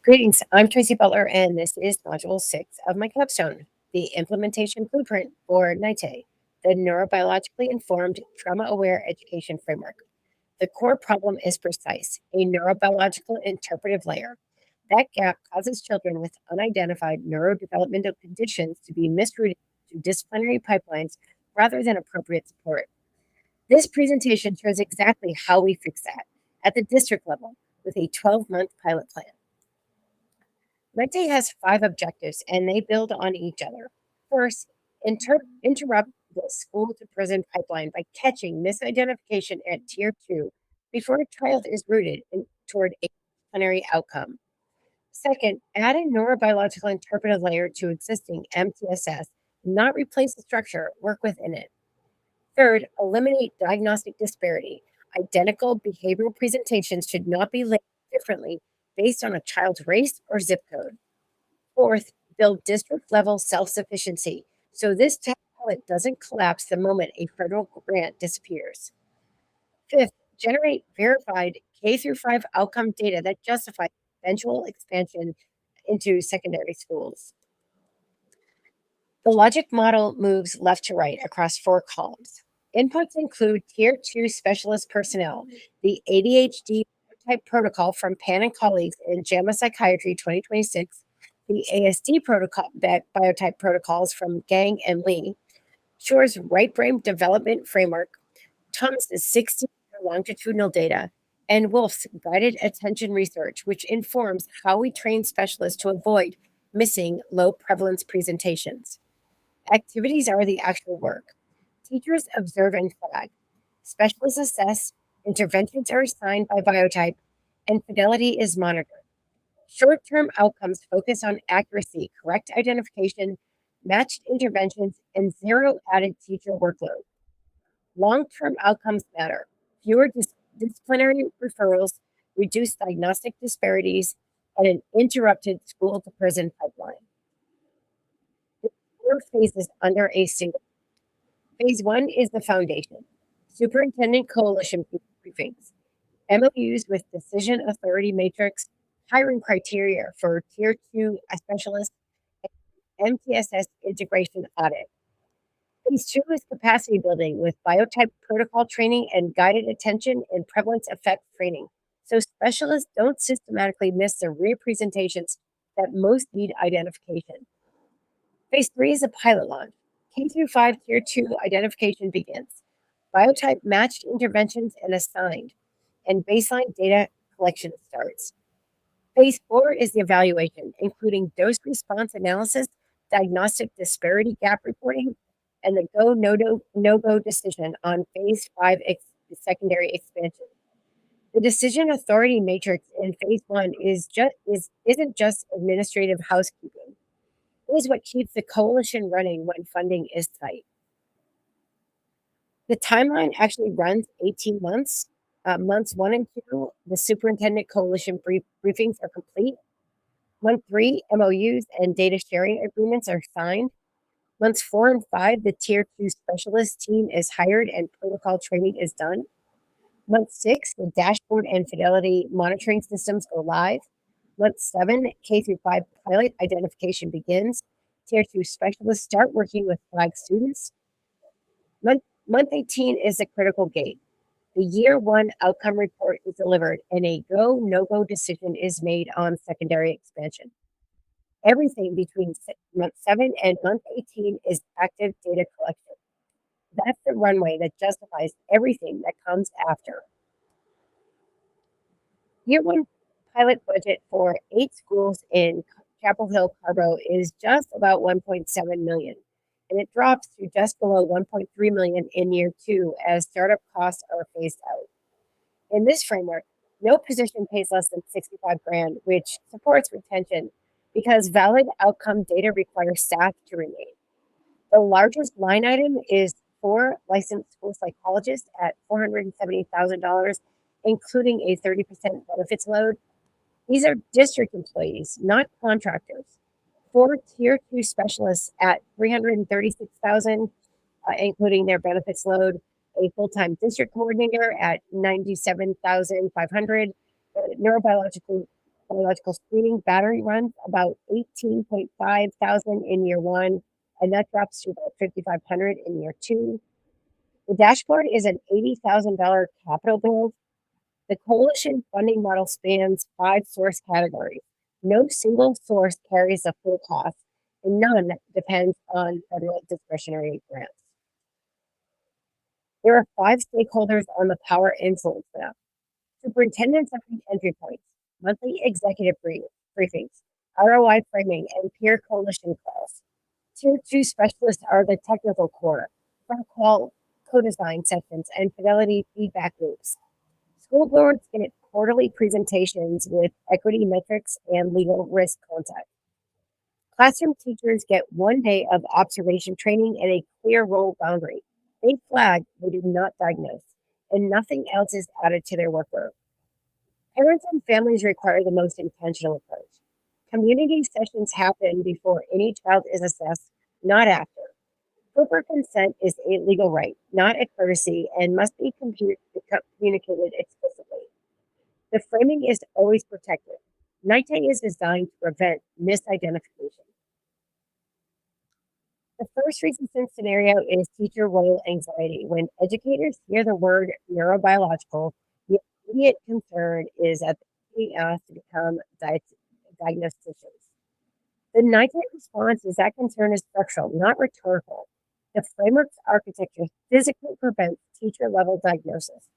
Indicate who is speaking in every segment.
Speaker 1: Greetings. I'm Tracy Butler, and this is Module 6 of my capstone, the implementation blueprint for NITAE, the neurobiologically informed trauma aware education framework. The core problem is precise a neurobiological interpretive layer. That gap causes children with unidentified neurodevelopmental conditions to be misrouted to disciplinary pipelines rather than appropriate support. This presentation shows exactly how we fix that at the district level with a 12-month pilot plan. NITAE has five objectives and they build on each other. First, interrupt the school to prison pipeline by catching misidentification at tier 2 before a child is rooted toward a disciplinary outcome. Second, add a neurobiological interpretive layer to existing MTSS, not replace the structure, work within it. Third, eliminate diagnostic disparity. Identical behavioral presentations should not be labeled differently based on a child's race or zip code. Fourth, build district level self sufficiency so this talent doesn't collapse the moment a federal grant disappears. Fifth, generate verified K through 5 outcome data that justify eventual expansion into secondary schools. The logic model moves left to right across 4 columns. Inputs include Tier 2 specialist personnel, the ADHD type protocol from Pan and colleagues in JAMA Psychiatry 2026, the ASD protocol, biotype protocols from Gang and Lee, Shore's right brain development framework, Tom's 60 longitudinal data, and Wolf's guided attention research, which informs how we train specialists to avoid missing low prevalence presentations. Activities are the actual work. Teachers observe and flag. Specialists assess. Interventions are assigned by biotype, and fidelity is monitored. Short term outcomes focus on accuracy, correct identification, matched interventions, and zero added teacher workload. Long term outcomes matter. Fewer disciplinary referrals, reduced diagnostic disparities, and an interrupted school to prison pipeline. 4 phases under a single. Phase 1 is the foundation. Superintendent coalition briefings, MOUs with decision authority matrix, hiring criteria for tier 2 specialists, and MTSS integration audit. Phase 2 is capacity building with biotype protocol training and guided attention and prevalence effect training. So specialists don't systematically miss the representations that most need identification. Phase 3 is a pilot launch. K through 5 tier 2 identification begins. Biotype matched interventions and assigned, and baseline data collection starts. Phase 4 is the evaluation, including dose response analysis, diagnostic disparity gap reporting, and the go no go decision on phase 5 secondary expansion. The decision authority matrix in phase 1 isn't just administrative housekeeping. It is what keeps the coalition running when funding is tight. The timeline actually runs 18 months. Months 1 and 2, the superintendent coalition briefings are complete. Month 3, MOUs and data sharing agreements are signed. Months 4 and 5, the tier 2 specialist team is hired and protocol training is done. Month 6, the dashboard and fidelity monitoring systems go live. Month 7, K through 5 pilot identification begins. Tier 2 specialists start working with flag students. Month 18 is the critical gate. The year 1 outcome report is delivered and a go, no go decision is made on secondary expansion. Everything between month 7 and month 18 is active data collection. That's the runway that justifies everything that comes after. Year 1 pilot budget for 8 schools in Chapel Hill Carbo is just about 1.7 million, and it drops to just below 1.3 million in year 2 as startup costs are phased out. In this framework, no position pays less than 65 grand, which supports retention because valid outcome data requires staff to remain. The largest line item is 4 licensed school psychologists at $470,000, including a 30% benefits load. These are district employees, not contractors. 4 tier 2 specialists at $336,000, including their benefits load. A full-time district coordinator at $97,500. Neurobiological biological screening battery runs about 18.5 thousand in year one, and that drops to about 5,500 in year two. The dashboard is an $80,000 capital build. The coalition funding model spans five source categories. No single source carries the full cost, and none depends on federal discretionary grants. There are five stakeholders on the power influence map. Superintendents are the entry points, monthly executive briefings, ROI framing, and peer coalition calls. Tier 2 specialists are the technical core, front call co-design sessions, and fidelity feedback loops. School boards get quarterly presentations with equity metrics and legal risk content. Classroom teachers get 1 day of observation training and a clear role boundary. They flag, they do not diagnose, and nothing else is added to their workload. Parents and families require the most intentional approach. Community sessions happen before any child is assessed, not after. Proper consent is a legal right, not a courtesy, and must be communicated explicitly. The framing is always protected. NITAE is designed to prevent misidentification. The first resistance scenario is teacher role anxiety. When educators hear the word neurobiological, the immediate concern is that they're being asked to become diagnosticians. The NITAE response is that concern is structural, not rhetorical. The framework's architecture physically prevents teacher level diagnosis.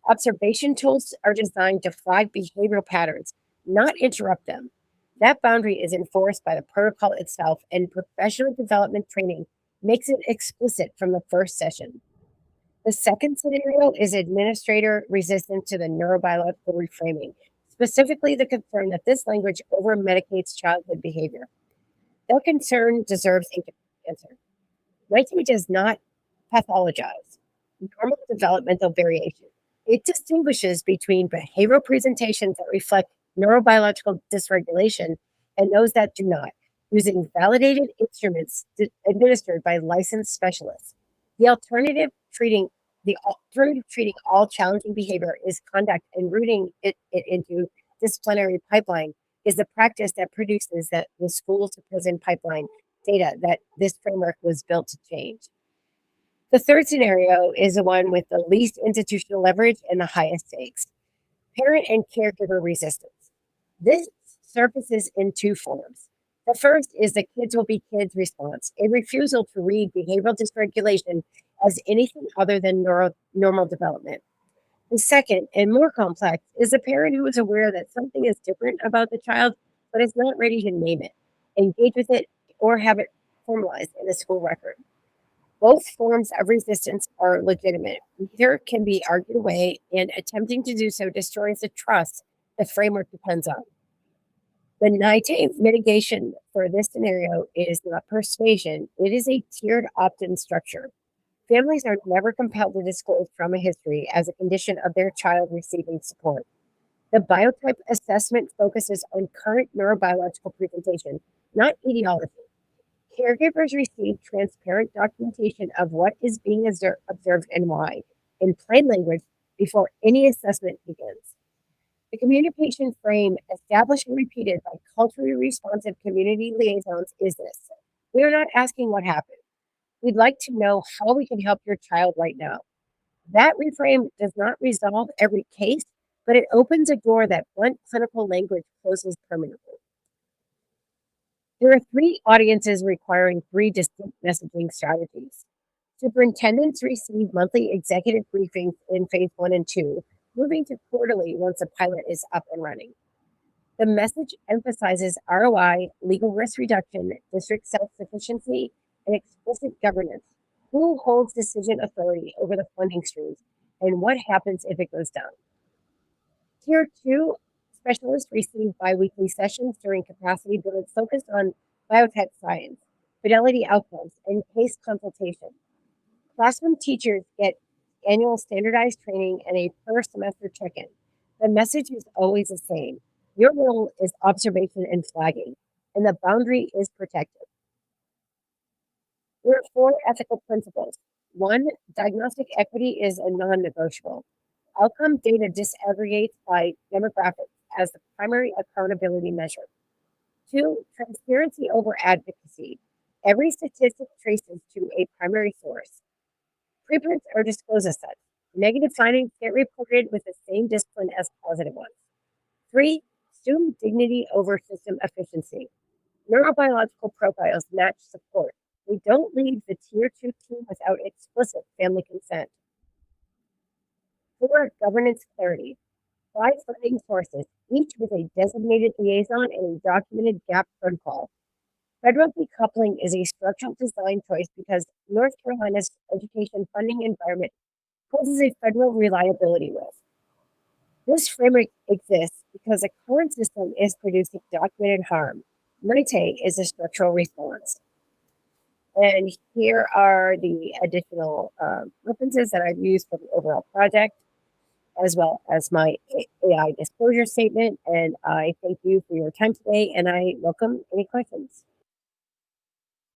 Speaker 1: Observation tools are designed to flag behavioral patterns, not interrupt them. That boundary is enforced by the protocol itself, and professional development training makes it explicit from the first session. The second scenario is administrator resistance to the neurobiological reframing, specifically the concern that this language over medicates childhood behavior. That concern deserves an answer. NITAE does not pathologize normal developmental variation. It distinguishes between behavioral presentations that reflect neurobiological dysregulation and those that do not, using validated instruments administered by licensed specialists. The alternative treating all challenging behavior is conduct, and rooting it into disciplinary pipeline is the practice that produces that the school to prison pipeline data that this framework was built to change. The third scenario is the one with the least institutional leverage and the highest stakes: parent and caregiver resistance. This surfaces in two forms. The first is the kids will be kids response, a refusal to read behavioral dysregulation as anything other than normal development. The second, and more complex, is a parent who is aware that something is different about the child but is not ready to name it, engage with it, or have it formalized in a school record. Both forms of resistance are legitimate. Neither can be argued away, and attempting to do so destroys the trust the framework depends on. The NITAE mitigation for this scenario is not persuasion, it is a tiered opt in structure. Families are never compelled to disclose trauma history as a condition of their child receiving support. The biotype assessment focuses on current neurobiological presentation, not etiology. Caregivers receive transparent documentation of what is being observed and why, in plain language, before any assessment begins. The communication frame, established and repeated by culturally responsive community liaisons, is this: we are not asking what happened. We'd like to know how we can help your child right now. That reframe does not resolve every case, but it opens a door that blunt clinical language closes permanently. There are three audiences requiring three distinct messaging strategies. Superintendents receive monthly executive briefings in phase 1 and 2, moving to quarterly once a pilot is up and running. The message emphasizes ROI, legal risk reduction, district self-sufficiency, and explicit governance. Who holds decision authority over the funding streams, and what happens if it goes down? Tier 2 specialists receive biweekly sessions during capacity builds focused on biotech science, fidelity outcomes, and case consultation. Classroom teachers get annual standardized training and a per semester check in. The message is always the same: your role is observation and flagging, and the boundary is protected. There are four ethical principles. One, diagnostic equity is a non negotiable. Outcome data disaggregates by demographics, as the primary accountability measure. Two, transparency over advocacy. Every statistic traces to a primary source. Preprints are disclosed as such. Negative findings get reported with the same discipline as positive ones. Three, student dignity over system efficiency. Neurobiological profiles match support. We don't leave the tier 2 team without explicit family consent. Four, governance clarity. Five funding sources, each with a designated liaison and a documented gap protocol. Federal decoupling is a structural design choice because North Carolina's education funding environment poses a federal reliability risk. This framework exists because the current system is producing documented harm. NITAE is a structural response. And here are the additional references that I've used for the overall project, as well as my AI disclosure statement. And I thank you for your time today, and I welcome any questions.